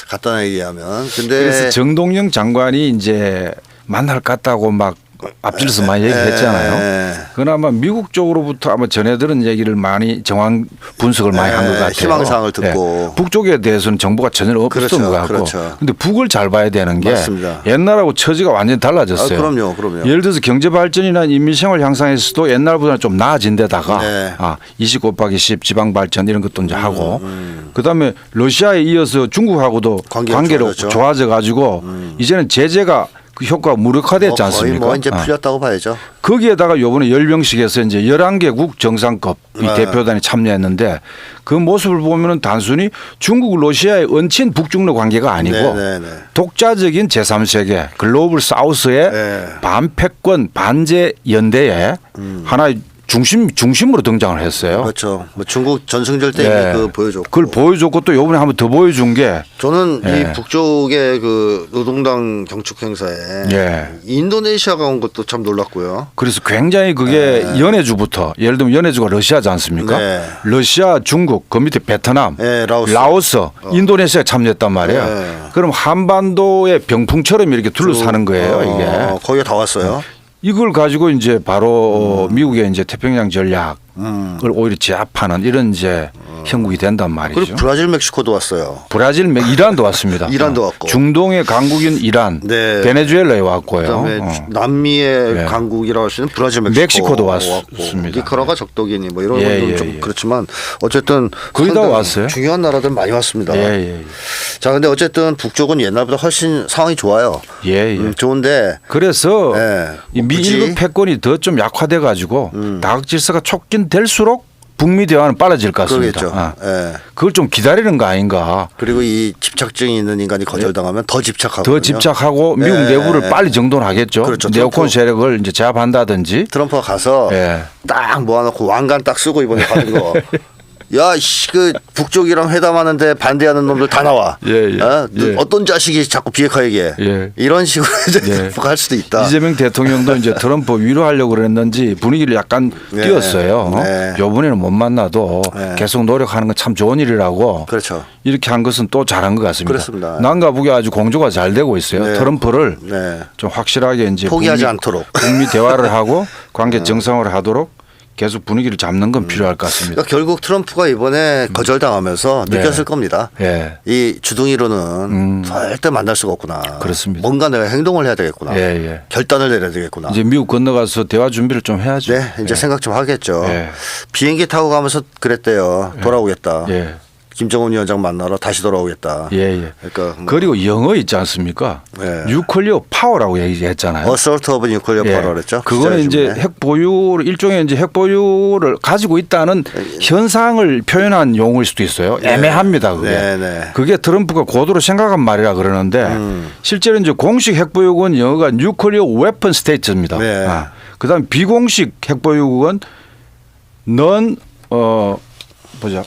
간단하게 얘기하면. 근데 그래서 정동영 장관이 이제 만날 것 같다고 막 앞질러서 많이 얘기했잖아요. 그나마 미국 쪽으로부터 아마 전해 들은 얘기를 많이 정황 분석을 많이 한 것 같아요. 희망사항을 듣고. 북쪽에 대해서는 정보가 전혀 없었던 것 같고. 그런데 북을 잘 봐야 되는 게 옛날하고 처지가 완전히 달라졌어요. 그럼요. 예를 들어서 경제 발전이나 인민생활 향상에서도 옛날보다는 좀 나아진 데다가 20 곱하기 10 지방 발전 이런 것도 이제 하고 그다음에 러시아에 이어서 중국하고도 관계가 좋아져 가지고 이제는 제재가 그 효과가 무력화됐지 않습니까? 거의 뭐 이제 풀렸다고 봐야죠. 거기에다가 이번에 열병식에서 이제 11개국 정상급 대표단이 참여했는데 그 모습을 보면은 단순히 중국 러시아의 얹힌 북중러 관계가 아니고 독자적인 제3세계 글로벌 사우스의 반패권 반제 연대의 하나의 중심으로 등장을 했어요. 그렇죠. 뭐 중국 전승절 때 그 보여줬고. 그걸 보여줬고 또 이번에 한번 더 보여준 게 저는 이 북쪽의 그 노동당 경축 행사에 인도네시아가 온 것도 참 놀랐고요. 그래서 굉장히 그게 연해주부터 예를 들면 연해주가 러시아지 않습니까? 러시아, 중국, 그 밑에 베트남, 라오스, 인도네시아에 참여했단 말이에요. 그럼 한반도의 병풍처럼 이렇게 둘러사는 거예요. 이게 거기가 다 왔어요. 이걸 가지고 이제 바로 미국의 이제 태평양 전략을 오히려 제압하는 이런 이제 형국이 된단 말이죠. 그리고 브라질, 멕시코도 왔어요. 브라질, 이란도 왔습니다. 이란도 왔고. 중동의 강국인 이란, 베네수엘라에 왔고요. 그다음에 남미의 강국이라고 할 수 있는 브라질, 멕시코도 왔습니다. 니카라과 적도기니 뭐 이런 것도 좀 그렇지만 어쨌든 거의 다 왔어요. 중요한 나라들 많이 왔습니다. 자, 근데 어쨌든 북쪽은 옛날보다 훨씬 상황이 좋아요. 좋은데 그래서 이 미일급 패권이 더 좀 약화돼 가지고 다각 질서가 촉진될수록 북미 대화는 빨라질 것 같습니다. 그러겠죠. 그걸 좀 기다리는 거 아닌가. 그리고 이 집착증이 있는 인간이 거절당하면 더 집착하고 더 집착하고 미국 내부를 빨리 정돈하겠죠. 그렇죠. 네오콘 세력을 이제 제압한다든지. 트럼프가 가서 딱 모아놓고 왕관 딱 쓰고 이번에 받은 거. 야, 그 북쪽이랑 회담하는데 반대하는 놈들 다 나와. 어떤 자식이 자꾸 비핵화 얘기해. 이런 식으로 이제 할 수도 있다. 이재명 대통령도 이제 트럼프 위로하려고 그랬는지 분위기를 약간 띄웠어요. 이번에는 못 만나도 계속 노력하는 건 참 좋은 일이라고. 그렇죠. 이렇게 한 것은 또 잘한 것 같습니다. 그렇습니다. 남과 북이 아주 공조가 잘 되고 있어요. 트럼프를 좀 확실하게 이제 포기하지 않도록 북미 대화를 하고 관계 정상화를 하도록 계속 분위기를 잡는 건 필요할 것 같습니다. 그러니까 결국 트럼프가 이번에 거절당하면서 느꼈을 겁니다. 이 주둥이로는 절대 만날 수가 없구나. 그렇습니다. 뭔가 내가 행동을 해야 되겠구나. 결단을 내려야 되겠구나. 이제 미국 건너가서 대화 준비를 좀 해야죠. 이제 생각 좀 하겠죠. 비행기 타고 가면서 그랬대요. 돌아오겠다. 김정은 위원장 만나러 다시 돌아오겠다. 그러니까 그리고 영어 있지 않습니까? 뉴클리어 파워라고 얘기했잖아요. Assault of Nuclear Power 그랬죠. 그거는 이제 핵 보유 일종의 이제 핵 보유를 가지고 있다는 현상을 표현한 용어일 수도 있어요. 애매합니다. 그게. 그게 트럼프가 고도로 생각한 말이라 그러는데 실제로 이제 공식 핵 보유국은 영어가 뉴클리어 웨펀 스테이트입니다. 그다음 비공식 핵 보유국은 보자.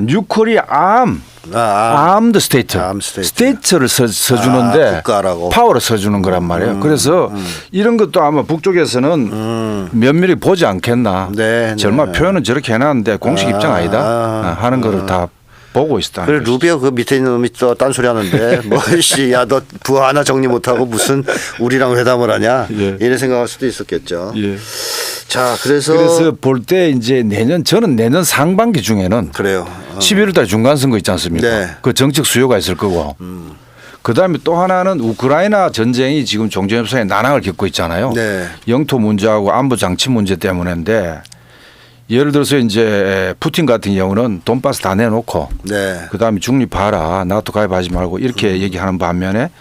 뉴클리어 아암드 스테이트. 스테이트를 써주는데 파워를 써주는 거란 말이에요. 그래서 이런 것도 아마 북쪽에서는 면밀히 보지 않겠나. 정말 표현은 저렇게 해놨는데 공식 입장 아니다 하는 거를 다 보고 있다. 그래 루비오 그 밑에 있는 놈이 또 딴소리 하는데 뭐씨 야 너 부하 하나 정리 못하고 무슨 우리랑 회담을 하냐 이런 생각할 수도 있었겠죠. 자 그래서 볼 때 이제 저는 내년 상반기 중에는 그래요. 11월 달 중간 선거 있지 않습니까? 그 정책 수요가 있을 거고. 그다음에 또 하나는 우크라이나 전쟁이 지금 종전협상에 난항을 겪고 있잖아요. 영토 문제하고 안보 장치 문제 때문인데 예를 들어서 이제 푸틴 같은 경우는 돈바스 다 내놓고 그다음에 중립하라 나토 가입하지 말고 이렇게 얘기하는 반면에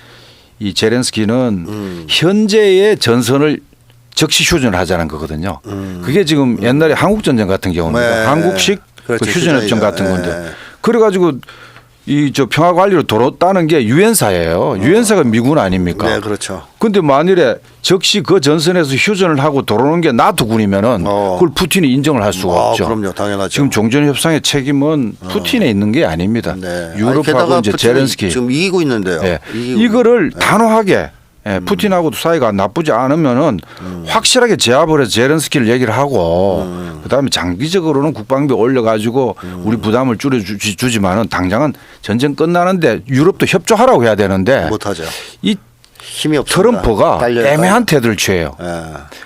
이 제렌스키는 현재의 전선을 적시 휴전을 하자는 거거든요. 그게 지금 옛날에 한국 전쟁 같은 경우입니다. 한국식 그 휴전협정 같은 건데 그래가지고 이 평화 관리로 돌았다는 게 유엔사예요. 유엔사가 미군 아닙니까? 그렇죠. 근데 만일에 적시 그 전선에서 휴전을 하고 돌아오는 게 나토군이면은 그걸 푸틴이 인정을 할 수가 없죠. 그럼요, 당연하죠. 지금 종전협상의 책임은 푸틴에 있는 게 아닙니다. 유럽하고 이제 제렌스키 지금 이기고 있는데요. 이거를 단호하게 푸틴하고도 사이가 나쁘지 않으면은 확실하게 제압을 해서 제렌스키를 얘기를 하고 그다음에 장기적으로는 국방비 올려가지고 우리 부담을 줄여주지만은 당장은 전쟁 끝나는데 유럽도 협조하라고 해야 되는데 못하죠. 이 힘이 없습니다. 트럼프가 애매한 태도를 취해요.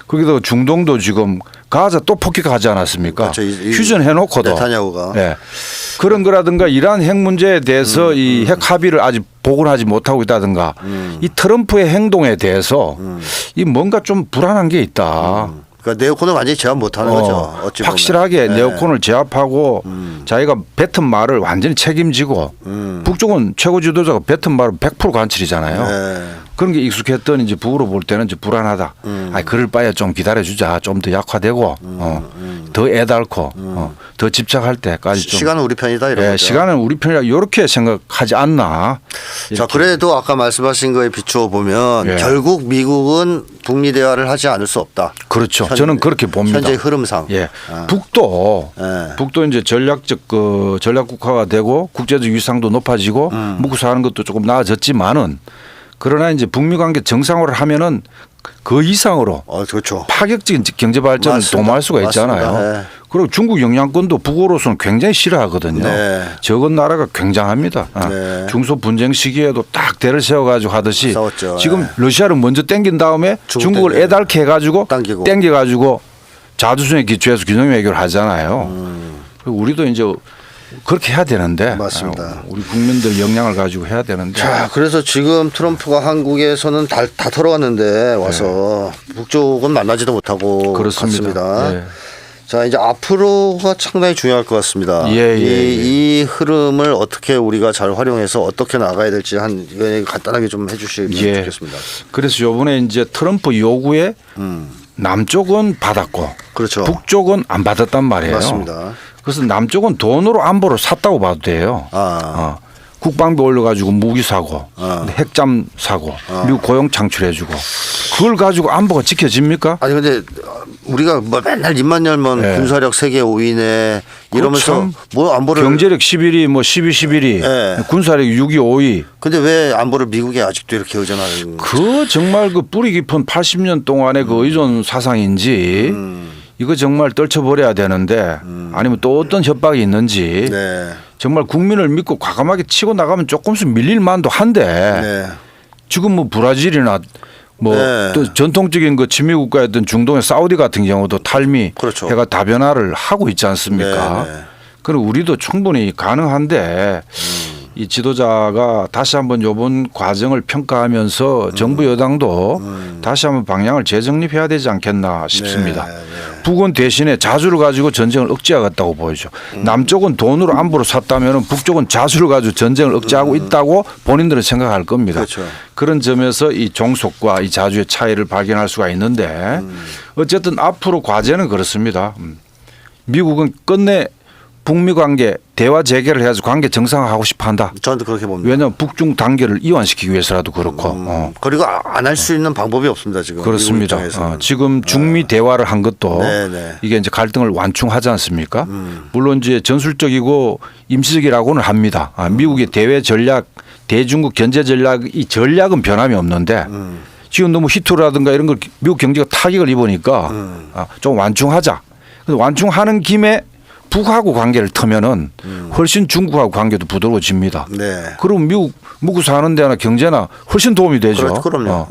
거기다 중동도 지금 가자 또 폭격하지 않았습니까? 그렇죠. 휴전해놓고도 네타냐후가 그런 거라든가 이란 핵 문제에 대해서 이 핵 합의를 아직 복원하지 못하고 있다든가 이 트럼프의 행동에 대해서 이 뭔가 좀 불안한 게 있다. 그러니까 네오콘을 완전히 제압 못하는 거죠. 어찌 확실하게 네오콘을 제압하고 자기가 뱉은 말을 완전히 책임지고 북쪽은 최고 지도자가 뱉은 말을 100% 관철이잖아요. 그런 게 익숙했더니 이제 북으로 볼 때는 이제 불안하다. 그럴 바에 좀 기다려주자. 좀 더 약화되고 더 애달고 더 집착할 때까지 좀 시간은 우리 편이다 이런 거죠. 시간은 우리 편이다 이렇게 생각하지 않나. 자, 그래도 아까 말씀하신 거에 비추어 보면 결국 미국은 북미 대화를 하지 않을 수 없다. 그렇죠. 저는 그렇게 봅니다. 현재 흐름상. 북도 이제 전략적 전략 국가가 되고 국제적 위상도 높아지고 묵고 사는 것도 조금 나아졌지만은 그러나 이제 북미 관계 정상화를 하면은 그 이상으로 그렇죠. 파격적인 경제 발전을 도모할 수가 있잖아요. 그리고 중국 영향권도 북으로서는 굉장히 싫어하거든요. 적은 나라가 굉장합니다. 중소 분쟁 시기에도 딱 대를 세워가지고 하듯이 싸웠죠. 지금 러시아를 먼저 땡긴 다음에 중국을 애달게 해가지고 땡겨가지고 자주순의 기초에서 균형 외교를 하잖아요. 우리도 이제 그렇게 해야 되는데 맞습니다. 우리 국민들 역량을 가지고 해야 되는데. 자, 그래서 지금 트럼프가 한국에서는 다 털어갔는데 와서 북쪽은 만나지도 못하고 그렇습니다. 갔습니다. 자, 이제 앞으로가 상당히 중요할 것 같습니다. 이 흐름을 어떻게 우리가 잘 활용해서 어떻게 나가야 될지 간단하게 좀 해주시면 좋겠습니다. 그래서 이번에 이제 트럼프 요구에 남쪽은 받았고 그렇죠. 북쪽은 안 받았단 말이에요. 맞습니다. 그래서 남쪽은 돈으로 안보를 샀다고 봐도 돼요. 국방비 올려가지고 무기 사고 핵잠 사고 미국 고용 창출해주고 그걸 가지고 안보가 지켜집니까? 아니 근데 우리가 뭐 맨날 입만 열면 군사력 세계 5위네 이러면서 뭐 안보를 경제력 11위 뭐 12, 11위 군사력 6위 5위. 근데 왜 안보를 미국에 아직도 이렇게 의존하는 그 정말 그 뿌리 깊은 80년 동안의 그 의존 사상인지 이거 정말 떨쳐버려야 되는데 아니면 또 어떤 협박이 있는지 정말 국민을 믿고 과감하게 치고 나가면 조금씩 밀릴 만도 한데 지금 뭐 브라질이나 뭐 또 전통적인 그 친미 국가였던 중동의 사우디 같은 경우도 탈미 해가 다변화를 하고 있지 않습니까? 그리고 우리도 충분히 가능한데 이 지도자가 다시 한번 이번 과정을 평가하면서 정부 여당도 다시 한번 방향을 재정립해야 되지 않겠나 싶습니다. 북은 대신에 자주를 가지고 전쟁을 억제하겠다고 보이죠. 남쪽은 돈으로 안보를 샀다면 북쪽은 자주를 가지고 전쟁을 억제하고 있다고 본인들은 생각할 겁니다. 그렇죠. 그런 점에서 이 종속과 이 자주의 차이를 발견할 수가 있는데 어쨌든 앞으로 과제는 그렇습니다. 미국은 끝내 북미 관계 대화 재개를 해야지 관계 정상화하고 싶어한다. 저도 그렇게 봅니다. 왜냐하면 북중 단계를 이완시키기 위해서라도 그렇고. 그리고 안 할 수 있는 방법이 없습니다 지금. 그렇습니다. 지금 중미 대화를 한 것도 이게 이제 갈등을 완충하지 않습니까? 물론 이제 전술적이고 임시적이라고는 합니다. 미국의 대외 전략, 대중국 견제 전략 이 전략은 변함이 없는데 지금 너무 히트라든가 이런 걸 미국 경제가 타격을 입으니까 좀 완충하자. 그래서 완충하는 김에 북하고 관계를 터면은 훨씬 중국하고 관계도 부드러워집니다. 그럼 미국 묵고 사는 데나 경제나 훨씬 도움이 되죠. 그럼요.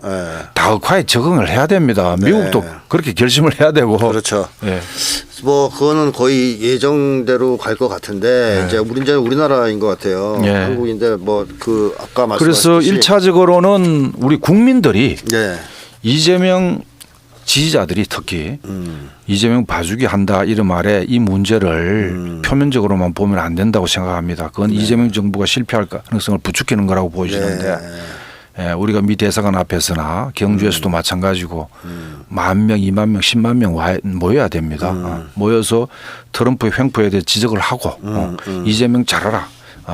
다극화에 적응을 해야 됩니다. 미국도 그렇게 결심을 해야 되고. 그렇죠. 뭐 그거는 거의 예정대로 갈 것 같은데 이제 우리나라인 것 같아요. 한국인데 뭐 그 아까 말씀하셨듯이 그래서 1차적으로는 우리 국민들이 이재명 지지자들이 특히 이재명 봐주기 한다 이런 말에 이 문제를 표면적으로만 보면 안 된다고 생각합니다. 그건 이재명 정부가 실패할 가능성을 부추기는 거라고 보이시는데 우리가 미 대사관 앞에서나 경주에서도 마찬가지고 10,000명, 20,000명, 10만 명 모여야 됩니다. 모여서 트럼프의 횡포에 대해 지적을 하고 이재명 잘하라.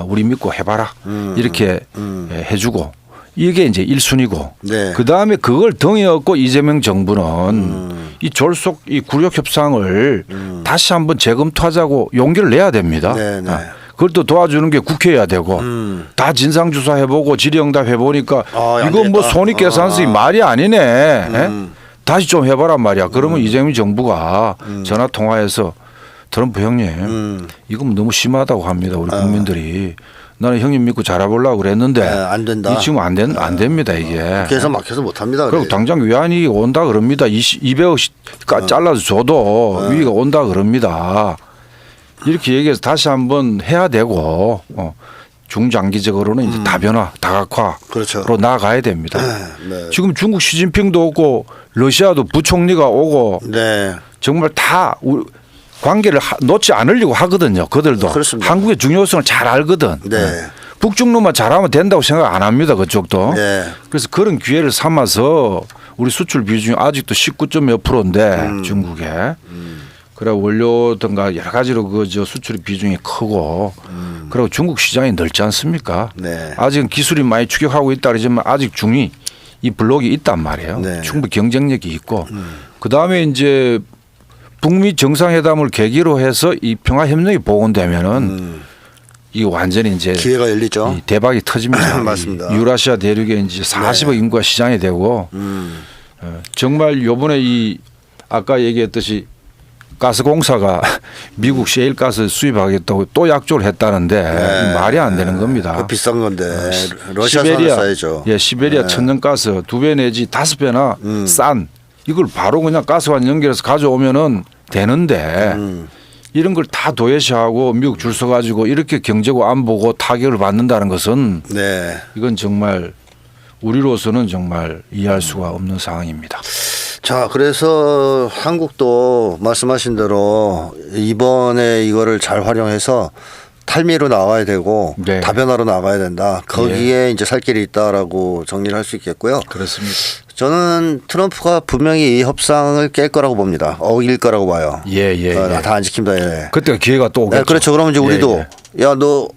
우리 믿고 해봐라. 이렇게 해주고 이게 이제 1순위고 그다음에 그걸 덩이 얻고 이재명 정부는 이 졸속 이 굴욕 협상을 다시 한번 재검토하자고 용기를 내야 됩니다. 그걸 또 도와주는 게 국회여야 되고 다 진상조사 해보고 질의응답 해보니까 이건 뭐 손익계산서이 말이 아니네. 다시 좀 해봐란 말이야. 그러면 이재명 정부가 전화 통화해서 트럼프 형님 이건 너무 심하다고 합니다. 우리 국민들이. 나는 형님 믿고 잘해보려고 그랬는데 안 된다. 이 지금 안 됩니다 이게. 그래서 막혀서 못합니다. 그리고 당장 위안이 온다 그럽니다. 200억 잘라서 줘도 위기가 온다 그럽니다. 이렇게 얘기해서 다시 한번 해야 되고 중장기적으로는 이제 다변화, 다각화로 나아가야 됩니다. 지금 중국 시진핑도 오고 러시아도 부총리가 오고 정말 다 관계를 놓지 않으려고 하거든요. 그들도. 그렇습니다. 한국의 중요성을 잘 알거든. 북중로만 잘하면 된다고 생각 안 합니다. 그쪽도. 그래서 그런 기회를 삼아서 우리 수출 비중이 아직도 19점 몇 %인데 중국에. 그래 원료든가 여러 가지로 그 저 수출 비중이 크고 그리고 중국 시장이 넓지 않습니까? 아직은 기술이 많이 추격하고 있다 그러지만 아직 중위 이 블록이 있단 말이에요. 충분히 경쟁력이 있고 그 다음에 이제 북미 정상회담을 계기로 해서 이 평화협력이 복원되면은 이 완전히 이제 기회가 열리죠. 대박이 터집니다. 맞습니다. 유라시아 대륙에 이제 40억 인구가 시장이 되고 정말 요번에 이 아까 얘기했듯이 가스공사가 미국 셰일가스 수입하겠다고 또 약조를 했다는데 말이 안 되는 겁니다. 비싼 건데 러시아산을 써야죠. 시베리아 천연가스 2배 내지 5배나 싼 이걸 바로 그냥 가스관 연결해서 가져오면은 되는데 이런 걸 다 도외시하고 미국 줄 서가지고 이렇게 경제고 안보고 타격을 받는다는 것은 이건 정말 우리로서는 정말 이해할 수가 없는 상황입니다. 자, 그래서 한국도 말씀하신 대로 이번에 이거를 잘 활용해서 탈미로 나와야 되고 다변화로 나가야 된다. 거기에 이제 살 길이 있다라고 정리를 할 수 있겠고요. 그렇습니다. 저는 트럼프가 분명히 이 협상을 깰 거라고 봅니다. 어길 거라고 봐요. 다 안 지킨다. 그때가 기회가 또 오겠죠. 그렇죠. 그러면 이제 우리도 야, 너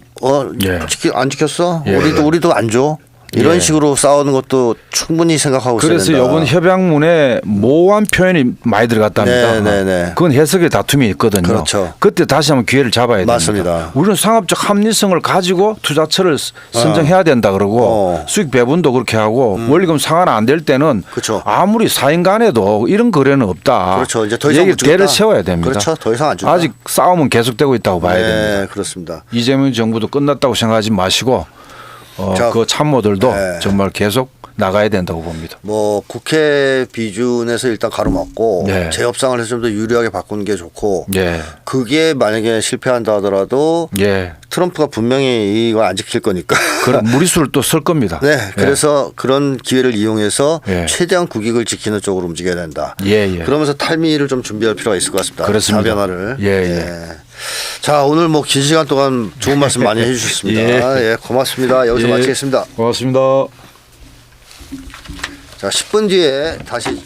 안 지켰어? 우리도 안 줘. 이런 식으로 싸우는 것도 충분히 생각하고 있어야 된다. 그래서 이번 협약문에 모호한 표현이 많이 들어갔답니다. 그건 해석의 다툼이 있거든요. 그렇죠. 그때 다시 한번 기회를 잡아야 됩니다. 맞습니다. 우리는 상업적 합리성을 가지고 투자처를 선정해야 된다 그러고 수익 배분도 그렇게 하고 원리금 상환 안 될 때는 아무리 사인 간에도 이런 거래는 없다. 그렇죠. 이제 더 이상 대를 세워야 됩니다. 그렇죠. 더 이상 안 준다. 아직 싸움은 계속되고 있다고 봐야 됩니다. 그렇습니다. 이재명 정부도 끝났다고 생각하지 마시고 그 참모들도 정말 계속 나가야 된다고 봅니다. 뭐 국회 비준에서 일단 가로막고 재협상을 해서 좀 더 유리하게 바꾸는 게 좋고 그게 만약에 실패한다 하더라도 트럼프가 분명히 이거 안 지킬 거니까 그런 무리수를 또 쓸 겁니다. 그래서 그런 기회를 이용해서 최대한 국익을 지키는 쪽으로 움직여야 된다. 그러면서 탈미를 좀 준비할 필요가 있을 것 같습니다. 그렇습니다. 다변화를. 자, 오늘 뭐 긴 시간 동안 좋은 말씀 많이 해주셨습니다. 고맙습니다. 여기서 마치겠습니다. 고맙습니다. 자, 10분 뒤에 다시